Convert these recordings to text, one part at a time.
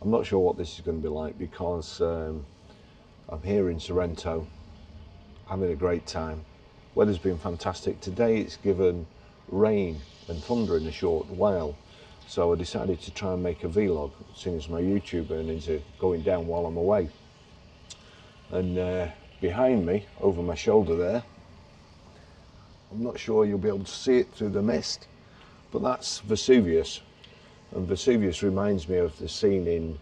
I'm not sure what this is going to be like because I'm here in Sorrento, having a great time. Weather's been fantastic. Today it's given rain and thunder in a short while, so I decided to try and make a vlog, seeing as my YouTube earnings are going down while I'm away. And behind me, over my shoulder there, I'm not sure you'll be able to see it through the mist, but that's Vesuvius. And Vesuvius reminds me of the scene in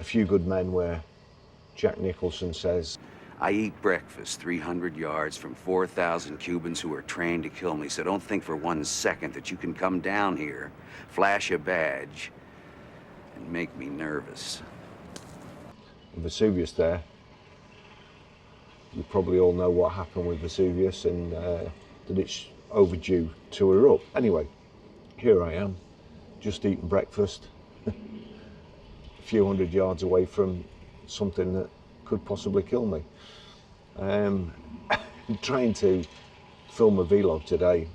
A Few Good Men where Jack Nicholson says, I eat breakfast 300 yards from 4,000 Cubans who are trained to kill me, so don't think for 1 second that you can come down here, flash a badge, and make me nervous. And Vesuvius there, you probably all know what happened with Vesuvius and that it's overdue to erupt. Anyway, here I am, just eating breakfast, a few hundred yards away from something that could possibly kill me. I'm trying to film a vlog today.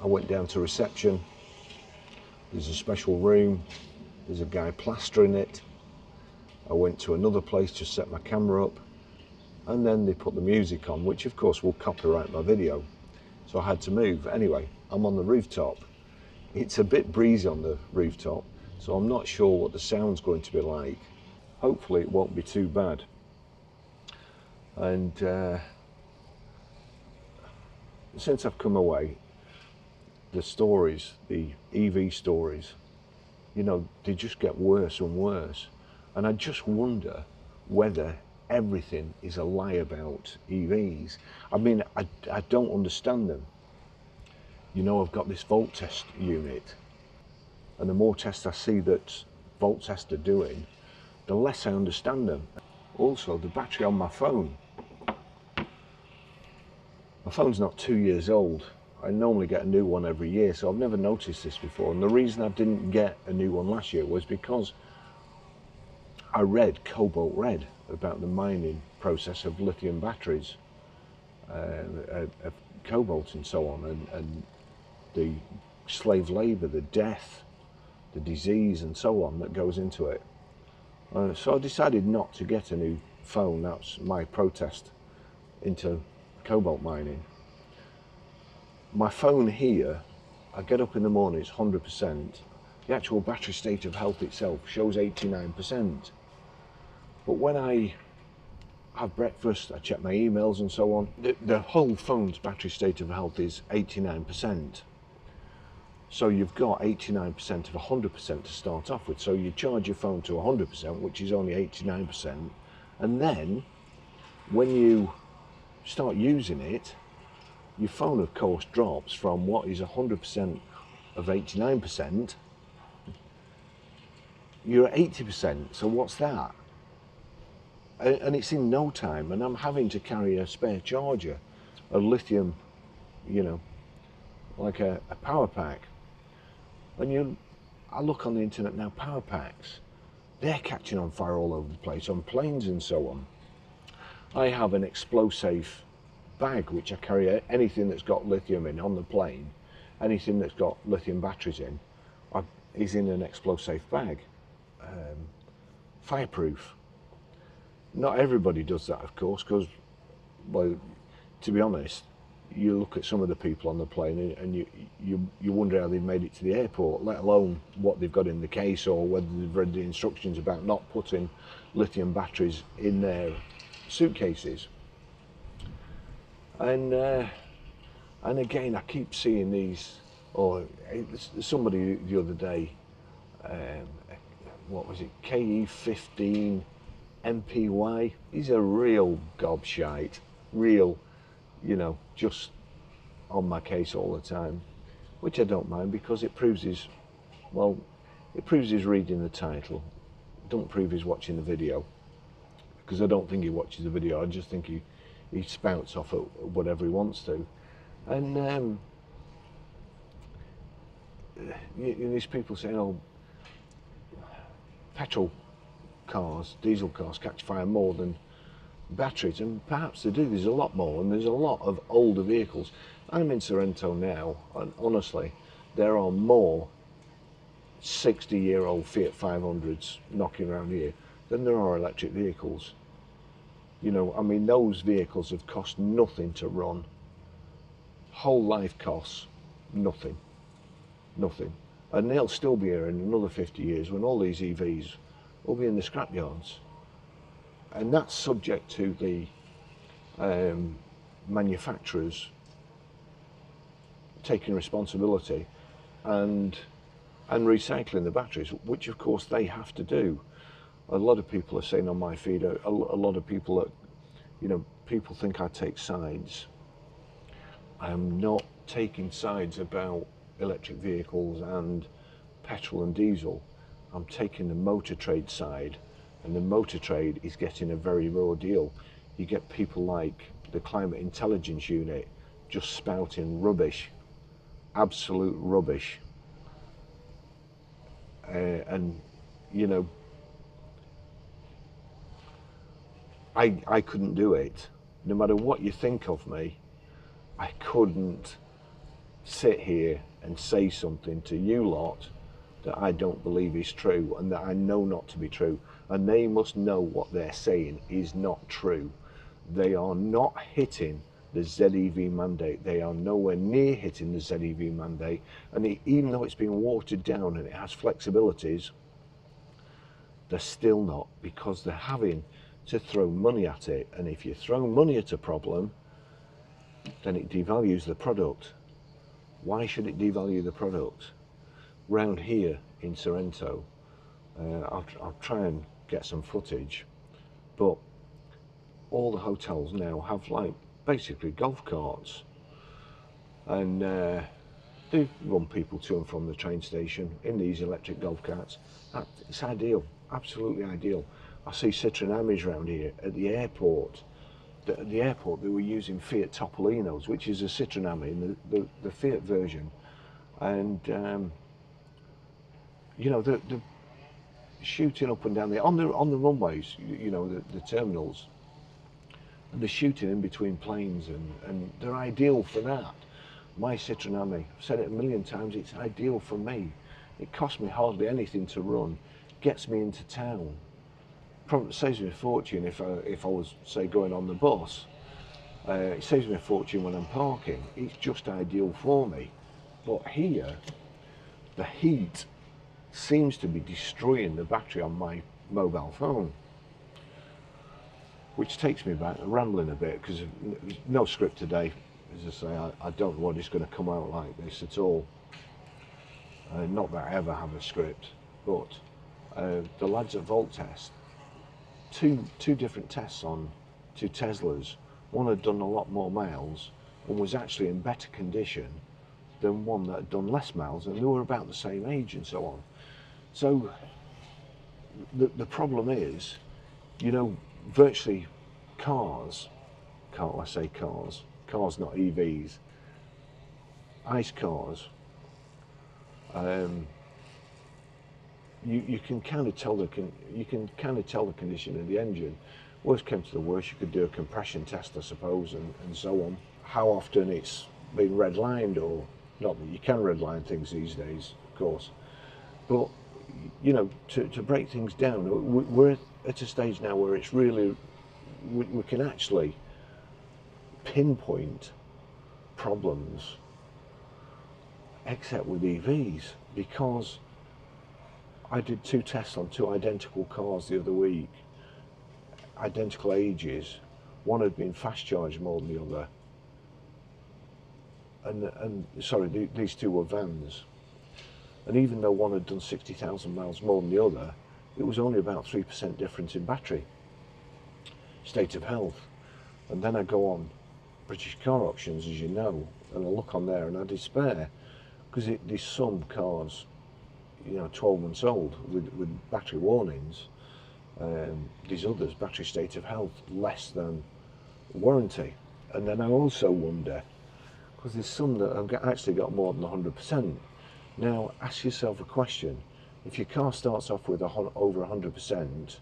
I went down to reception. There's a special room. There's a guy plastering it. I went to another place to set my camera up, and then they put the music on, which of course will copyright my video. So I had to move. Anyway, I'm on the rooftop. It's a bit breezy on the rooftop, so I'm not sure what the sound's going to be like. Hopefully it won't be too bad. And since I've come away, the stories, the EV stories, you know, they just get worse and worse. And I just wonder whether everything is a lie about EVs. I mean, I don't understand them. You know, I've got this volt test unit, and the more tests I see that volt tests are doing, the less I understand them. Also, the battery on my phone's not 2 years old. I normally get a new one every year, so I've never noticed this before. And the reason I didn't get a new one last year was because I read Cobalt Red about the mining process of lithium batteries, of cobalt and so on, and the slave labour, the death, the disease and so on that goes into it. So I decided not to get a new phone. That's my protest into cobalt mining. My phone here, I get up in the morning, it's 100%. The actual battery state of health itself shows 89%. But when I have breakfast, I check my emails and so on, the whole phone's battery state of health is 89%. So you've got 89% of 100% to start off with. So you charge your phone to 100%, which is only 89%. And then when you start using it, your phone of course drops from what is 100% of 89%, you're at 80%. So what's that? And it's in no time, and I'm having to carry a spare charger, a lithium, you know, like a power pack. And I look on the internet now, power packs, they're catching on fire all over the place, on planes and so on. I have an explosive bag which I carry anything that's got lithium in on the plane, anything that's got lithium batteries in, is in an explosive bag, fireproof. Not everybody does that, of course, because, well, to be honest, you look at some of the people on the plane and you wonder how they've made it to the airport, let alone what they've got in the case or whether they've read the instructions about not putting lithium batteries in their suitcases. And again, I keep seeing these, or somebody the other day, what was it, KE15 MPY, he's a real gobshite, real, you know, just on my case all the time, which I don't mind because it proves he's reading the title. It don't prove he's watching the video, because I don't think he watches the video. I just think he spouts off at whatever he wants to. And these people saying, oh, petrol cars, diesel cars catch fire more than batteries, and perhaps they do. There's a lot more, and there's a lot of older vehicles. I'm in Sorrento now, and honestly, there are more 60-year-old Fiat 500s knocking around here than there are electric vehicles. You know, I mean, those vehicles have cost nothing to run. Whole life costs nothing, nothing. And they'll still be here in another 50 years when all these EVs will be in the scrapyards. And that's subject to the manufacturers taking responsibility and recycling the batteries, which of course they have to do. A lot of people are saying on my feed, a lot of people that, you know, people think I take sides. I am not taking sides about electric vehicles and petrol and diesel. I'm taking the motor trade side, and the motor trade is getting a very raw deal. You get people like the Climate Intelligence Unit just spouting rubbish, absolute rubbish. And, you know, I couldn't do it. No matter what you think of me, I couldn't sit here and say something to you lot that I don't believe is true and that I know not to be true. And they must know what they're saying is not true. They are not hitting the ZEV mandate. They are nowhere near hitting the ZEV mandate. And even though it's been watered down and it has flexibilities, they're still not, because they're having to throw money at it. And if you throw money at a problem, then it devalues the product. Why should it devalue the product? Round here in Sorrento, I'll try and get some footage, but all the hotels now have like basically golf carts, and they run people to and from the train station in these electric golf carts. It's ideal, absolutely ideal. I see Citroen Amis around here at the airport. At the airport they were using Fiat Topolinos, which is a Citroen Ami, the Fiat version, and you know, they're shooting up and down there on the runways, you know, the terminals, and they're shooting in between planes, and they're ideal for that. My Citroen Ami, I've said it a million times, it's ideal for me. It costs me hardly anything to run, gets me into town. Probably saves me a fortune if I was, say, going on the bus. It saves me a fortune when I'm parking. It's just ideal for me. But here, the heat seems to be destroying the battery on my mobile phone, which takes me back, rambling a bit, because there's no script today. As I say, I don't know what it's going to come out like this at all. Not that I ever have a script, but the lads at Volt Test, two different tests on two Teslas. One had done a lot more miles and was actually in better condition than one that had done less miles, and they were about the same age and so on. So the problem is, you know, virtually cars, can't I say cars not EVs, ICE cars, you can kind of tell the condition of the engine. Worst came to the worst, you could do a compression test, I suppose, and so on. How often it's been redlined, or not that you can redline things these days, of course. But you know, to break things down, we're at a stage now where it's really, we can actually pinpoint problems, except with EVs, because I did two tests on two identical cars the other week, identical ages. One had been fast charged more than the other, and sorry, these two were vans. And even though one had done 60,000 miles more than the other, it was only about 3% difference in battery state of health. And then I go on British car auctions, as you know, and I look on there and I despair, because there's some cars, you know, 12 months old with battery warnings. These others, battery state of health less than warranty. And then I also wonder, because there's some that have actually got more than 100%. Now, ask yourself a question. If your car starts off with over 100%,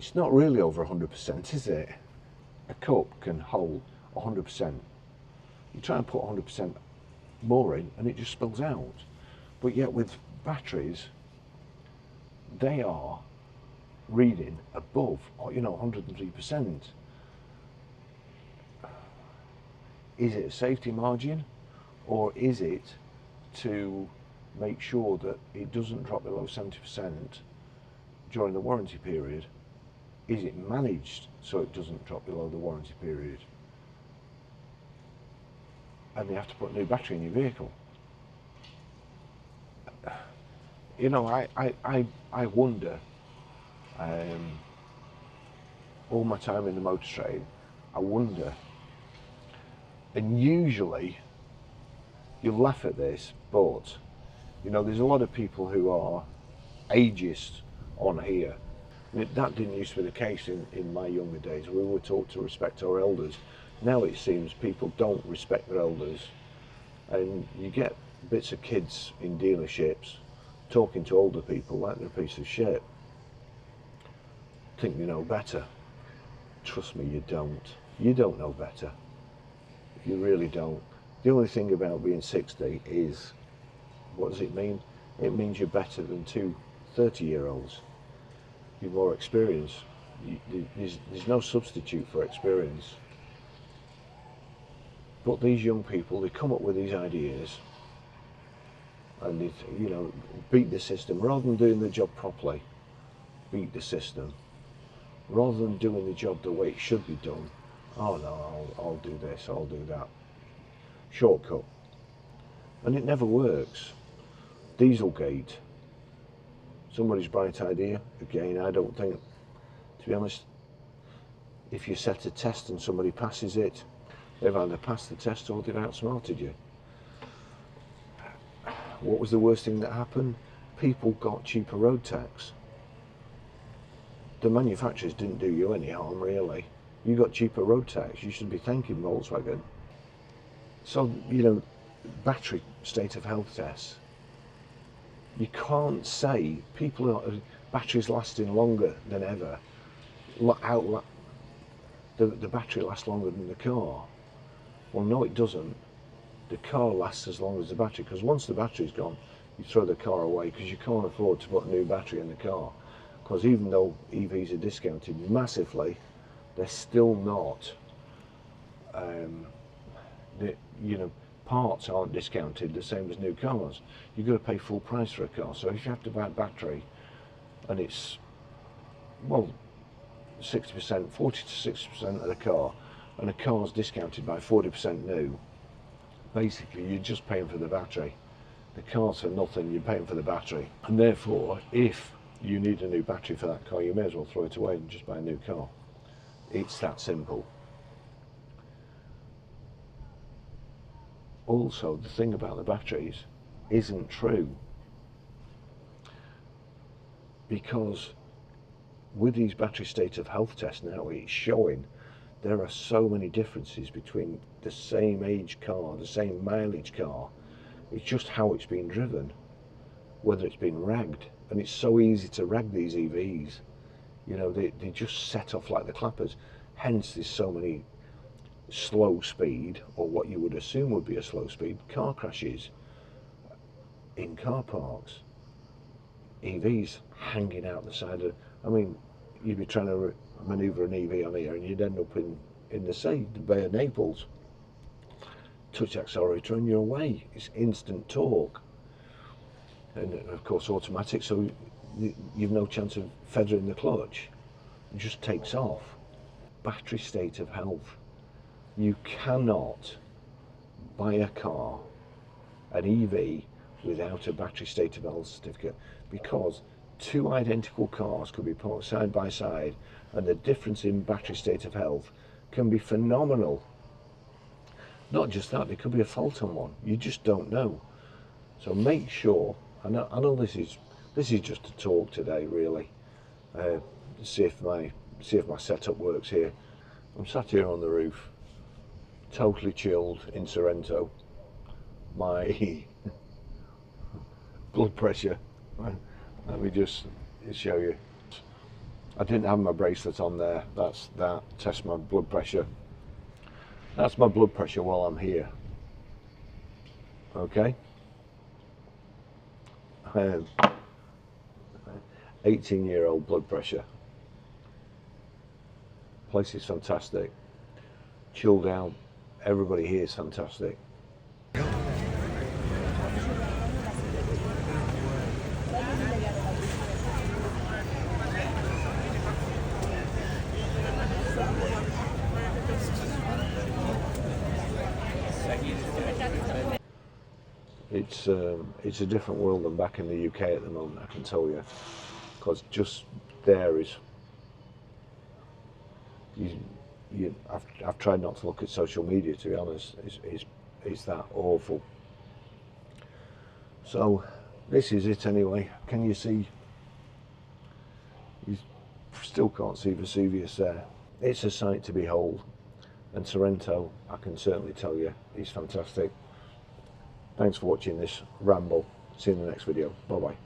it's not really over 100%, is it? A cup can hold 100%. You try and put 100% more in and it just spills out. But yet with batteries, they are reading above, 103%. Is it a safety margin, or is it to make sure that it doesn't drop below 70% during the warranty period? Is it managed so it doesn't drop below the warranty period? And they have to put a new battery in your vehicle. I wonder, all my time in the motor trade, I wonder, and usually you'll laugh at this, but there's a lot of people who are ageist on here. That didn't used to be the case in my younger days. We were taught to respect our elders. Now it seems people don't respect their elders, and you get bits of kids in dealerships talking to older people like they're a piece of shit. Think you know better. Trust me, you don't. You don't know better. You really don't. The only thing about being 60 is, what does it mean? It means you're better than two 30-year-olds. You're more experienced. There's no substitute for experience. But these young people, they come up with these ideas and they, beat the system. Rather than doing the job properly, beat the system. Rather than doing the job the way it should be done, oh no, I'll do this, I'll do that. Shortcut. And it never works. Dieselgate. Somebody's bright idea. Again, I don't think, to be honest, if you set a test and somebody passes it, they've either passed the test or they've outsmarted you. What was the worst thing that happened? People got cheaper road tax. The manufacturers didn't do you any harm, really. You got cheaper road tax. You should be thanking Volkswagen. So, battery state of health tests. You can't say batteries lasting longer than ever. The battery lasts longer than the car. Well, no, it doesn't. The car lasts as long as the battery, because once the battery's gone, you throw the car away, because you can't afford to put a new battery in the car. Because even though EVs are discounted massively, they're still not. Parts aren't discounted the same as new cars. You've got to pay full price for a car. So if you have to buy a battery, and it's 60%, 40 to 60% of the car, and a car's discounted by 40% new, basically you're just paying for the battery. The car's for nothing, you're paying for the battery. And therefore, if you need a new battery for that car, you may as well throw it away and just buy a new car. It's that simple. Also, the thing about the batteries isn't true, because with these battery state of health tests now, it's showing there are so many differences between the same age car, the same mileage car. It's just how it's been driven, whether it's been ragged. And it's so easy to rag these EVs. They just set off like the clappers. Hence there's so many slow speed, or what you would assume would be a slow speed, car crashes in car parks. EVs hanging out the side of, you'd be trying to manoeuvre an EV on here and you'd end up in the sea, the Bay of Naples. Touch the accelerator and you're away. It's instant torque. And of course automatic, so you've no chance of feathering the clutch. It just takes off. Battery state of health. You cannot buy a car, an EV, without a battery state of health certificate, because two identical cars could be parked side by side and the difference in battery state of health can be phenomenal. Not just that, there could be a fault on one. You just don't know. So make sure, I know this is just a talk today, really. See if my setup works here. I'm sat here on the roof, totally chilled in Sorrento. My blood pressure, let me just show you. I didn't have my bracelet on there. That's that. Test my blood pressure. That's my blood pressure while I'm here. Okay. 18-year-old blood pressure. Place is fantastic. Chilled out. Everybody here is fantastic. It's a different world than back in the UK at the moment, I can tell you, because just there is, I've tried not to look at social media, to be honest. It's that awful. So this is it anyway. Can you see? You still can't see Vesuvius there. It's a sight to behold, and Sorrento, I can certainly tell you, is fantastic. Thanks for watching this ramble. See you in the next video. Bye bye.